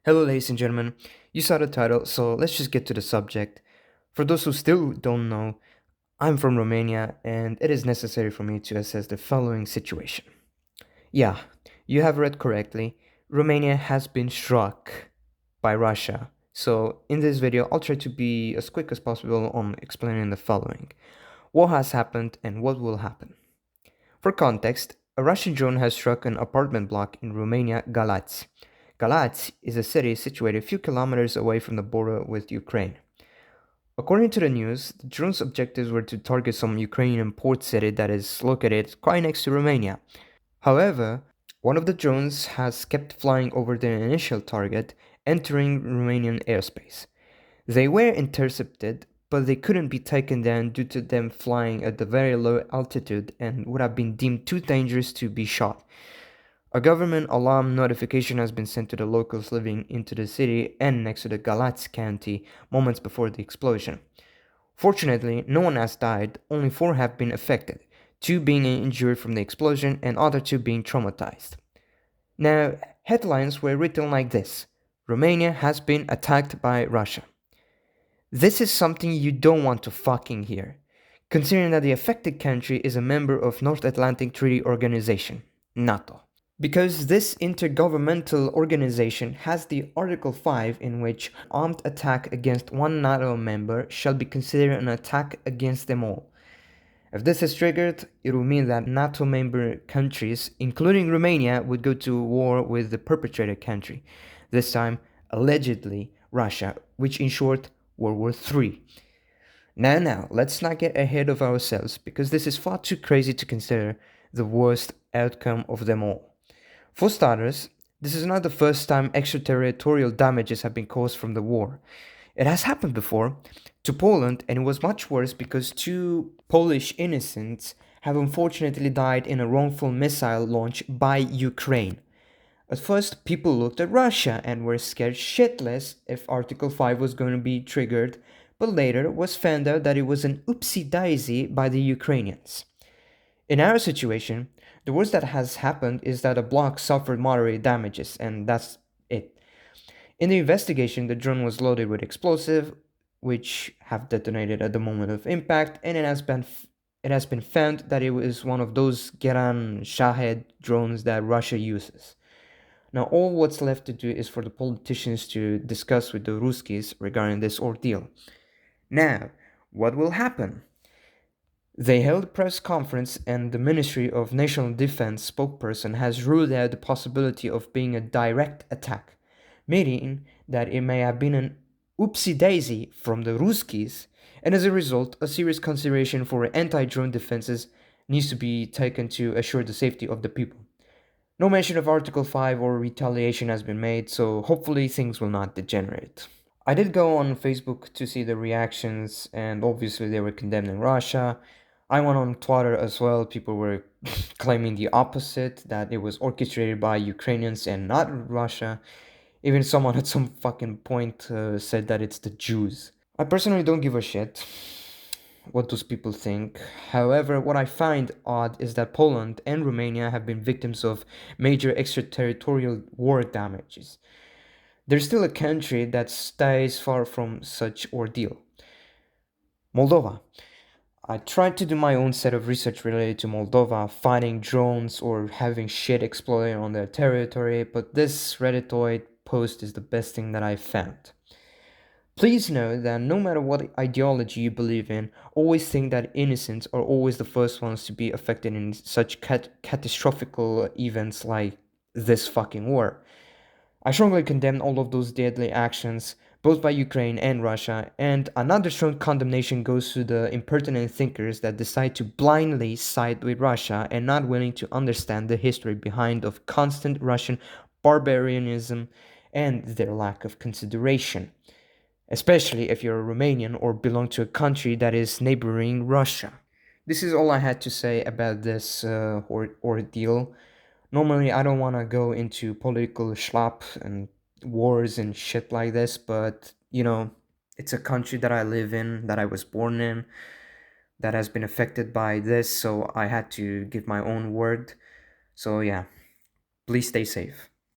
Hello, ladies and gentlemen. You saw the title, so let's just get to the subject. For those who still don't know, I'm from Romania, and it is necessary for me to assess the following situation. Yeah, you have read correctly. Romania has been struck by Russia. So, in this video, I'll try to be as quick as possible on explaining the following: what has happened and what will happen. For context, a Russian drone has struck an apartment block in Romania, Galați. Galați is a city situated a few kilometers away from the border with Ukraine. According to the news, the drone's objectives were to target some Ukrainian port city that is located quite next to Romania. However, one of the drones has kept flying over the initial target, entering Romanian airspace. They were intercepted, but they couldn't be taken down due to them flying at a very low altitude and would have been deemed too dangerous to be shot. A government alarm notification has been sent to the locals living into the city and next to the Galați county moments before the explosion. Fortunately, no one has died, only 4 have been affected, 2 being injured from the explosion and other 2 being traumatized. Now, headlines were written like this: Romania has been attacked by Russia. This is something you don't want to fucking hear, considering that the affected country is a member of North Atlantic Treaty Organization, NATO. Because this intergovernmental organization has the Article 5 in which armed attack against one NATO member shall be considered an attack against them all. If this is triggered, it will mean that NATO member countries, including Romania, would go to war with the perpetrator country, this time allegedly Russia, which in short, World War III. Now, let's not get ahead of ourselves because this is far too crazy to consider the worst outcome of them all. For starters, this is not the first time extraterritorial damages have been caused from the war. It has happened before to Poland, and it was much worse because 2 Polish innocents have unfortunately died in a wrongful missile launch by Ukraine. At first, people looked at Russia and were scared shitless if Article 5 was going to be triggered, but later it was found out that it was an oopsie daisy by the Ukrainians. In our situation, the worst that has happened is that a block suffered moderate damages, and that's it. In the investigation, the drone was loaded with explosive, which have detonated at the moment of impact, and it has been found that it was one of those Geran Shahed drones that Russia uses. Now, all what's left to do is for the politicians to discuss with the Ruskies regarding this ordeal. Now, what will happen? They held a press conference, and the Ministry of National Defense spokesperson has ruled out the possibility of being a direct attack, meaning that it may have been an oopsie daisy from the Ruskies, and as a result, a serious consideration for anti-drone defenses needs to be taken to assure the safety of the people. No mention of Article 5 or retaliation has been made, so hopefully things will not degenerate. I did go on Facebook to see the reactions, and obviously they were condemning Russia. I went on Twitter as well. People were claiming the opposite, that it was orchestrated by Ukrainians and not Russia. Even someone at some fucking point said that it's the Jews. I personally don't give a shit what those people think. However, what I find odd is that Poland and Romania have been victims of major extraterritorial war damages. They're still a country that stays far from such ordeal. Moldova. I tried to do my own set of research related to Moldova, finding drones or having shit exploding on their territory, but this Redditoid post is the best thing that I found. Please know that no matter what ideology you believe in, always think that innocents are always the first ones to be affected in such catastrophic events like this fucking war. I strongly condemn all of those deadly actions, both by Ukraine and Russia, and another strong condemnation goes to the impertinent thinkers that decide to blindly side with Russia and not willing to understand the history behind of constant Russian barbarianism and their lack of consideration, especially if you're a Romanian or belong to a country that is neighboring Russia. This is all I had to say about this ordeal. Normally, I don't want to go into political schlap and wars and shit like this, but it's a country that I live in, that I was born in, that has been affected by this, so I had to give my own word. So, yeah, please stay safe.